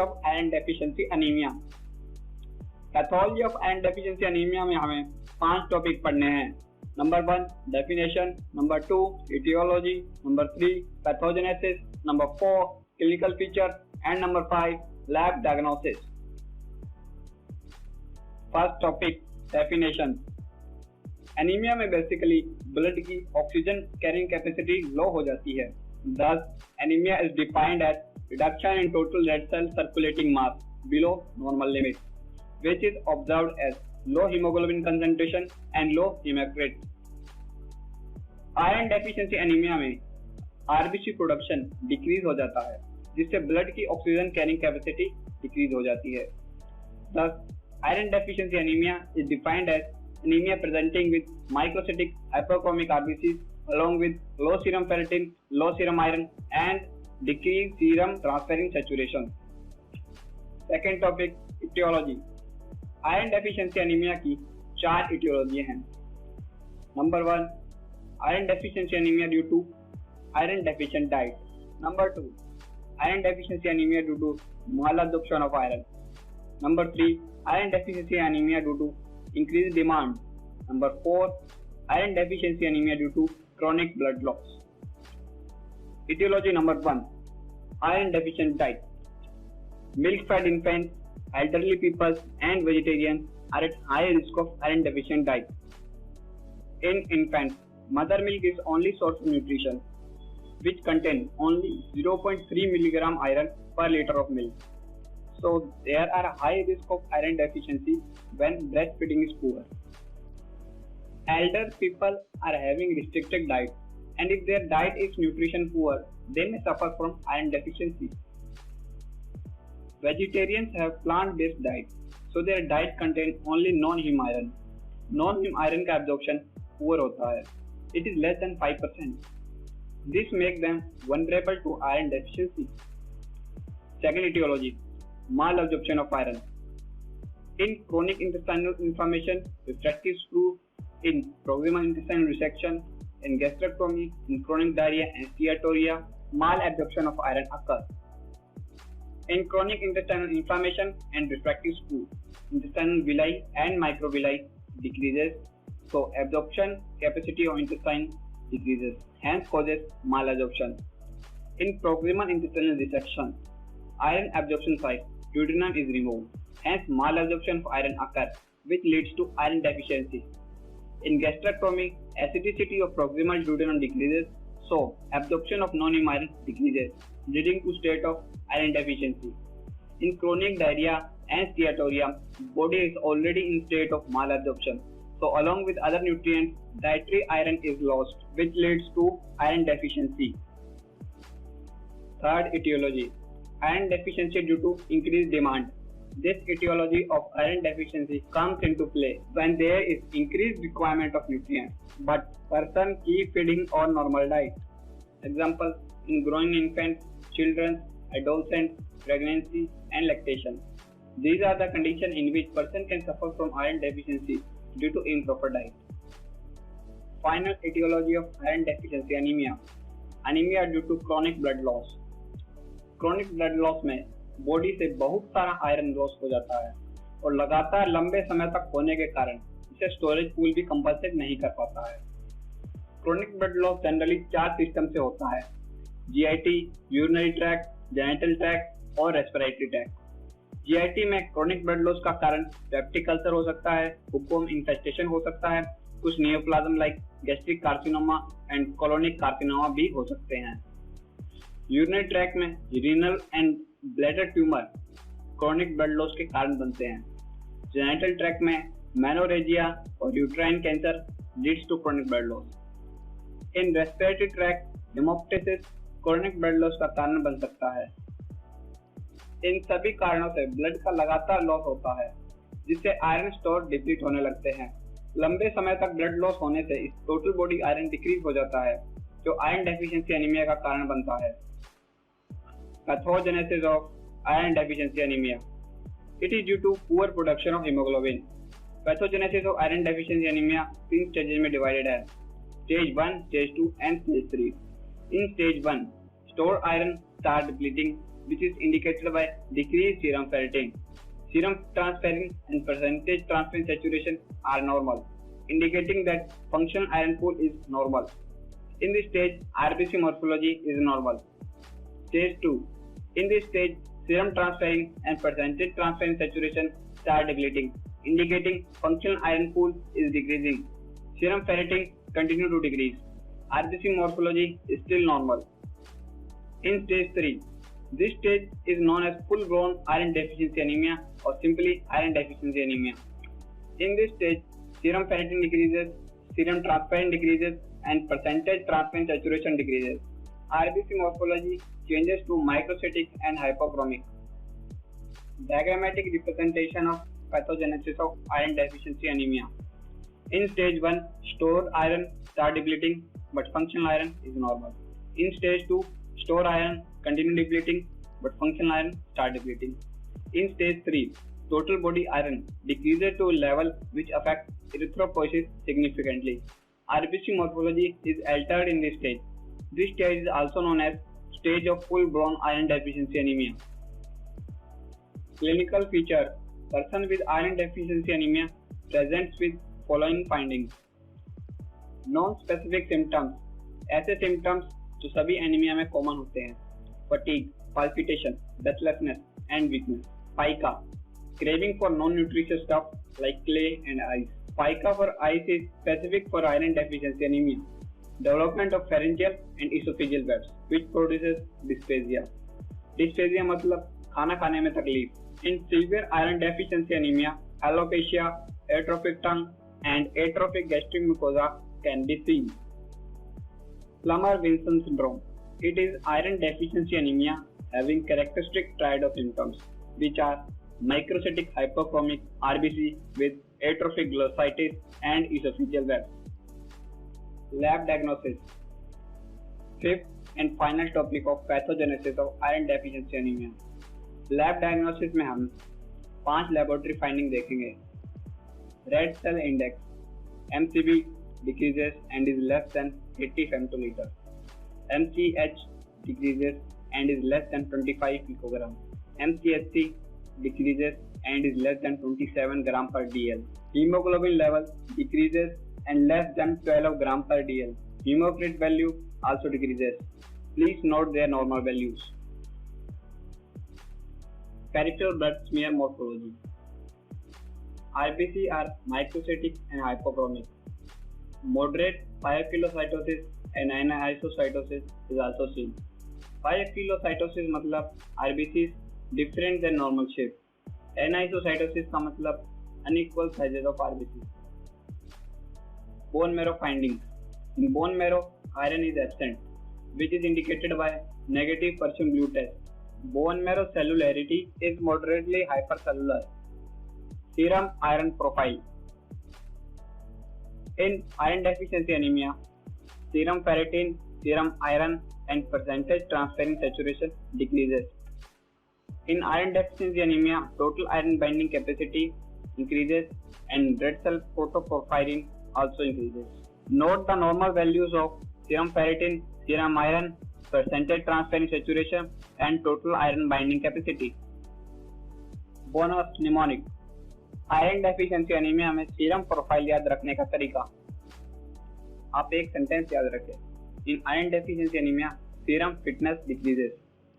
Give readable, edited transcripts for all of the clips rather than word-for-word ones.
Of iron deficiency anaemia. Pathology of iron deficiency anaemia में हमें 5 topic पढ़ने हैं। Number 1 definition, number 2 etiology, number 3 pathogenesis, number 4 clinical feature and number 5 lab diagnosis. First topic definition. Anaemia में basically blood की oxygen carrying capacity लो हो जाती है। Thus, anemia is defined as reduction in total red cell circulating mass below normal limit, which is observed as low hemoglobin concentration and low hematocrit. Iron deficiency anaemia में RBC production decrease हो जाता है, जिससे blood की oxygen carrying capacity decrease हो जाती है। Thus, iron deficiency anemia is defined as anemia presenting with microcytic hyperchromic RBCs along with low serum ferritin, low serum iron and decreased serum transferrin saturation. Second topic etiology. Iron deficiency anemia की 4 etiology हैं। Number 1 iron deficiency anemia due to iron deficient diet. Number 2 iron deficiency anemia due to malabsorption of iron. Number 3 iron deficiency anemia due to increased demand. Number 4 iron deficiency anemia due to chronic blood loss. Etiology number 1 iron deficient diet. Milk fed infants, elderly people and vegetarians are at high risk of iron deficient diet. In infants, mother milk is only source of nutrition, which contains only 0.3 mg iron per liter of milk. So there are a high risk of iron deficiency when breastfeeding is poor. Elder people are having restricted diet, and if their diet is nutrition poor, they may suffer from iron deficiency. Vegetarians have plant-based diet, so their diet contains only non-heme iron. Non-heme iron का absorption poor होता है. It is less than 5%. This makes them vulnerable to iron deficiency. Second etiology, malabsorption of iron. In chronic intestinal inflammation, refractive screw, in proximal intestinal resection, in gastrectomy, in chronic diarrhea and steatorrhea, malabsorption of iron occurs. In chronic intestinal inflammation and refractive screw, intestinal villi and microvilli decreases, so absorption capacity of intestine decreases, hence causes malabsorption. In proximal intestinal resection, iron absorption site, duodenum is removed, hence malabsorption of iron occurs, which leads to iron deficiency. In gastrectomy, acidity of proximal duodenum decreases, so absorption of non-heme iron decreases, leading to state of iron deficiency. In chronic diarrhea and steatorrhea, body is already in state of malabsorption, so along with other nutrients, dietary iron is lost, which leads to iron deficiency. Third etiology, iron deficiency due to increased demand. This etiology of iron deficiency comes into play when there is increased requirement of nutrients, but person keep feeding on normal diet. Example, in growing infants, children, adolescents, pregnancy and lactation. These are the conditions in which person can suffer from iron deficiency due to improper diet. Final etiology of iron deficiency anemia. Anemia due to chronic blood loss. Chronic blood loss में body से बहुत सारा iron loss हो जाता है और लगातार लंबे समय तक होने के कारण इसे स्टोरेज पूल भी कंपनसेट नहीं कर पाता है। Chronic blood loss generally 4 system से होता है: GIT, urinary tract, genital tract और रेस्पिरेटरी ट्रैक्ट। जीआईटी में क्रोनिक ब्लड लॉस का कारण पेप्टिक अल्सर हो सकता है, हुकूम इन्फेस्टेशन हो सकता है, कुछ neoplasm like gastric carcinoma and colonic carcinoma भी हो सकते हैं। यूरिनरी ट्रैक्ट में renal and bladder tumour chronic blood loss के कारण बनते हैं। जेनिटल ट्रैक्ट में मेनोरेजिया और uterine cancer leads to chronic blood loss. In respiratory tract haemoptysis chronic blood loss का कारण बन सकता है। इन सभी कारणों से ब्लड का लगातार लॉस होता है, जिससे आयरन स्टोर डिप्लीट होने लगते हैं। लंबे समय तक ब्लड लॉस होने से टोटल बॉडी आयरन डिक्रीज हो जाता है, जो आयरन डेफिशिएंसी एनीमिया का कारण बनता है। Pathogenesis of iron deficiency anemia. It is due to poor production of hemoglobin. Pathogenesis of iron deficiency anemia 3 stages में divided है: Stage 1, Stage 2 and Stage 3. In Stage 1, stored iron start depleting which is indicated by decreased serum ferritin. Serum transferrin and percentage transferrin saturation are normal, indicating that functional iron pool is normal. In this stage, RBC morphology is normal. Stage 2. In this stage, serum transferrin and percentage transferrin saturation start depleting, indicating functional iron pool is decreasing. Serum ferritin continue to decrease. RBC morphology is still normal. In stage 3, this stage is known as full-blown iron deficiency anemia or simply iron deficiency anemia. In this stage, serum ferritin decreases, serum transferrin decreases, and percentage transferrin saturation decreases. RBC morphology changes to microcytic and hypochromic. Diagrammatic representation of pathogenesis of iron deficiency anemia. In stage 1, stored iron start depleting, but functional iron is normal. In stage 2, stored iron continue depleting, but functional iron start depleting. In stage 3, total body iron decreases to a level which affects erythropoiesis significantly. RBC morphology is altered in this stage. This stage is also known as stage of full-blown iron deficiency anemia. Clinical feature: person with iron deficiency anemia presents with following findings. Non-specific symptoms: ऐसे symptoms जो सभी anaemia में common होते हैं. Fatigue, palpitation, breathlessness and weakness. Pica, craving for non-nutritious stuff like clay and ice. Pica for ice is specific for iron deficiency anemia. Development of pharyngeal and esophageal valves which produces dysphagia. Dysphagia मतलब खाना खाने में तकलीफ. In severe iron deficiency anemia, alopecia, atrophic tongue and atrophic gastric mucosa can be seen. Plummer-Vinson syndrome. It is iron deficiency anemia having characteristic triad of symptoms, which are microcytic hypochromic RBC with atrophic glossitis and esophageal valves. Lab diagnosis. Fifth and final topic of pathogenesis of iron deficiency anemia. Lab diagnosis में हम 5 laboratory finding देखेंगे. Red cell index MCB decreases and is less than 80 femtoliter. MCH decreases and is less than 25 picogram. MCHC decreases and is less than 27 gram per dl. Hemoglobin level decreases and less than 12 gram per dl. Hematocrit value also decreases. Please note their normal values. Peripheral blood smear morphology. RBC are microcytic and hypochromic. Moderate phagocytosis and anisocytosis is also seen. Phagocytosis मतलब RBC is different than normal shape. Anisocytosis का मतलब unequal sizes of RBC. Bone marrow findings. In bone marrow, iron is absent, which is indicated by negative Pershing blue test. Bone marrow cellularity is moderately hypercellular. Serum iron profile. In iron deficiency anemia, serum ferritin, serum iron and percentage transferrin saturation decreases. In iron deficiency anemia, total iron binding capacity increases and red cell protoporphyrin also increases. Note the normal values of serum ferritin, serum iron, percentage transferrin saturation and total iron binding capacity. Bonus mnemonic. Iron deficiency anaemia में serum profile याद रखने का तरीका. आप एक sentence याद रखें. इन iron deficiency anaemia serum fitness decreases.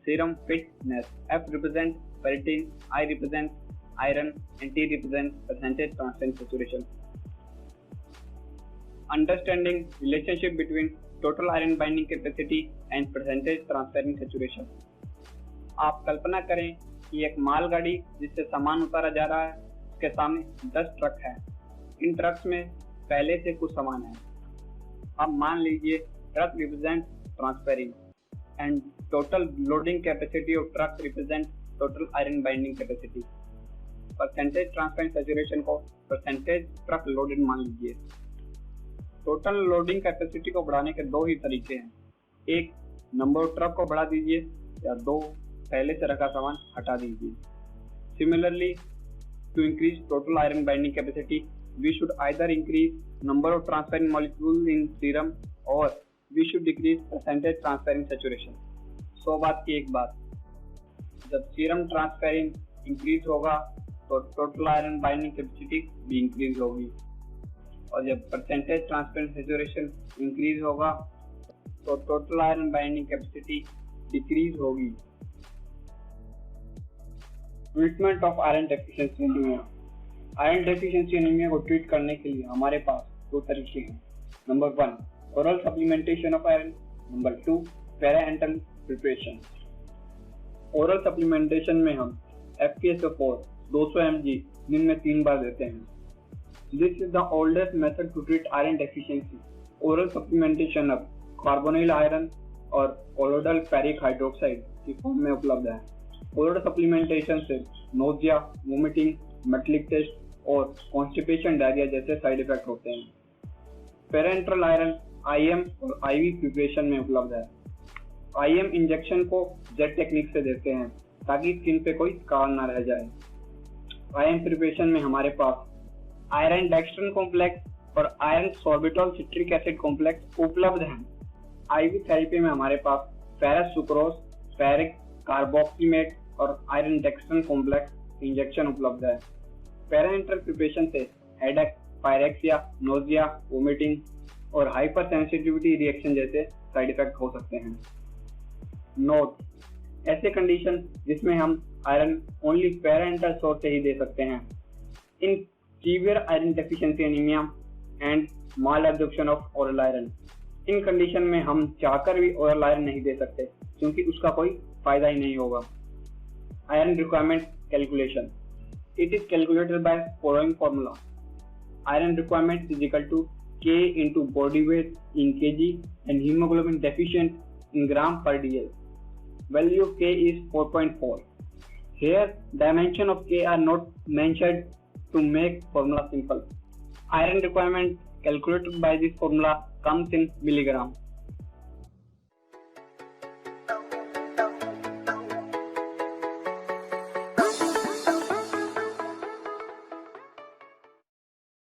Serum fitness. F represent ferritin, I represent iron and T represent percentage transferrin saturation. Understanding relationship between total iron binding capacity and percentage transferrin saturation. आप कल्पना करें कि एक मालगाड़ी जिससे सामान उतारा जा रहा है, उसके सामने 10 ट्रक है. इन ट्रक्स में पहले से कुछ सामान है. अब मान लीजिए truck represent transferring and total loading capacity of truck represent total iron binding capacity. Percentage transferring saturation को परसेंटेज ट्रक लोडेड मान लीजिए. टोटल लोडिंग कैपेसिटी को बढ़ाने के 2 ही तरीके हैं. एक, नंबर ऑफ ट्रक को बढ़ा दीजिए या 2, पहले से रखा सामान हटा दीजिए. Similarly, to increase total iron binding capacity, we should either increase number of transferrin molecules in serum or we should decrease percentage transferrin saturation. 100 बात की एक बात. जब सीरम ट्रांसफेरिन इंक्रीज होगा तो टोटल आयरन बाइंडिंग कैपेसिटी भी increase होगी, और जब परसेंटेज ट्रांसफेरेंस सैचुरेशन इंक्रीज होगा तो total iron binding capacity decrease होगी। Treatment of iron deficiency anaemia. Iron deficiency anaemia को ट्रीट करने के लिए हमारे पास दो तरीके हैं। Number 1, oral supplementation of iron. Number 2, parenteral preparation. Oral supplementation में हम FeSO4 200 mg दिन में 3 बार देते हैं। This is the oldest method to treat iron deficiency. Oral supplementation अब कार्बोनिल आयरन और कोलोइडल फेरिक हाइड्रोक्साइड की फॉर्म में उपलब्ध है। ओरल सप्लीमेंटेशन से नोजिया, वोमिटिंग, मेटलिक टेस्ट और कॉन्स्टिपेशन, डायरिया जैसे साइड इफेक्ट होते हैं। पेरेंट्रल आयरन IM और IV प्रिपरेशन में उपलब्ध है। IM इंजेक्शन को जेट टेक्निक से देते हैं ताकि स्किन पे कोई स्कार ना रह जाए। IM प्रिपरेशन में हमारे पास आयरन डेक्स्ट्रन कॉम्प्लेक्स और iron sorbitol citric acid complex उपलब्ध हैं। IV थेरेपी में हमारे पास फेरस सुक्रोज, फेरिक कार्बोक्सीमेट और आयरन डेक्स्ट्रन कॉम्प्लेक्स इंजेक्शन उपलब्ध है। पेरेंट्रल प्रिपरेशन से हेडेक, पायरेक्सिया, नोजिया, वोमिटिंग और हाइपर सेंसिटिविटी रिएक्शन जैसे साइड इफेक्ट हो सकते हैं। नोट: ऐसे कंडीशन जिसमें हम आयरन ओनली पेरेंटल सोर्स से ही दे सकते हैं। In severe iron deficiency anaemia and mall absorption of oral iron, in condition में हम चाहकर भी ओरल आयरन नहीं दे सकते क्योंकि उसका कोई फायदा ही नहीं होगा। Iron requirement calculation. It is calculated by following formula: iron requirement is equal to K into body weight in kg and hemoglobin deficient in gram per dl. Value of K is 4.4. Here, dimension of K are not mentioned to make formula simple. Iron requirement calculated by this formula comes in milligram.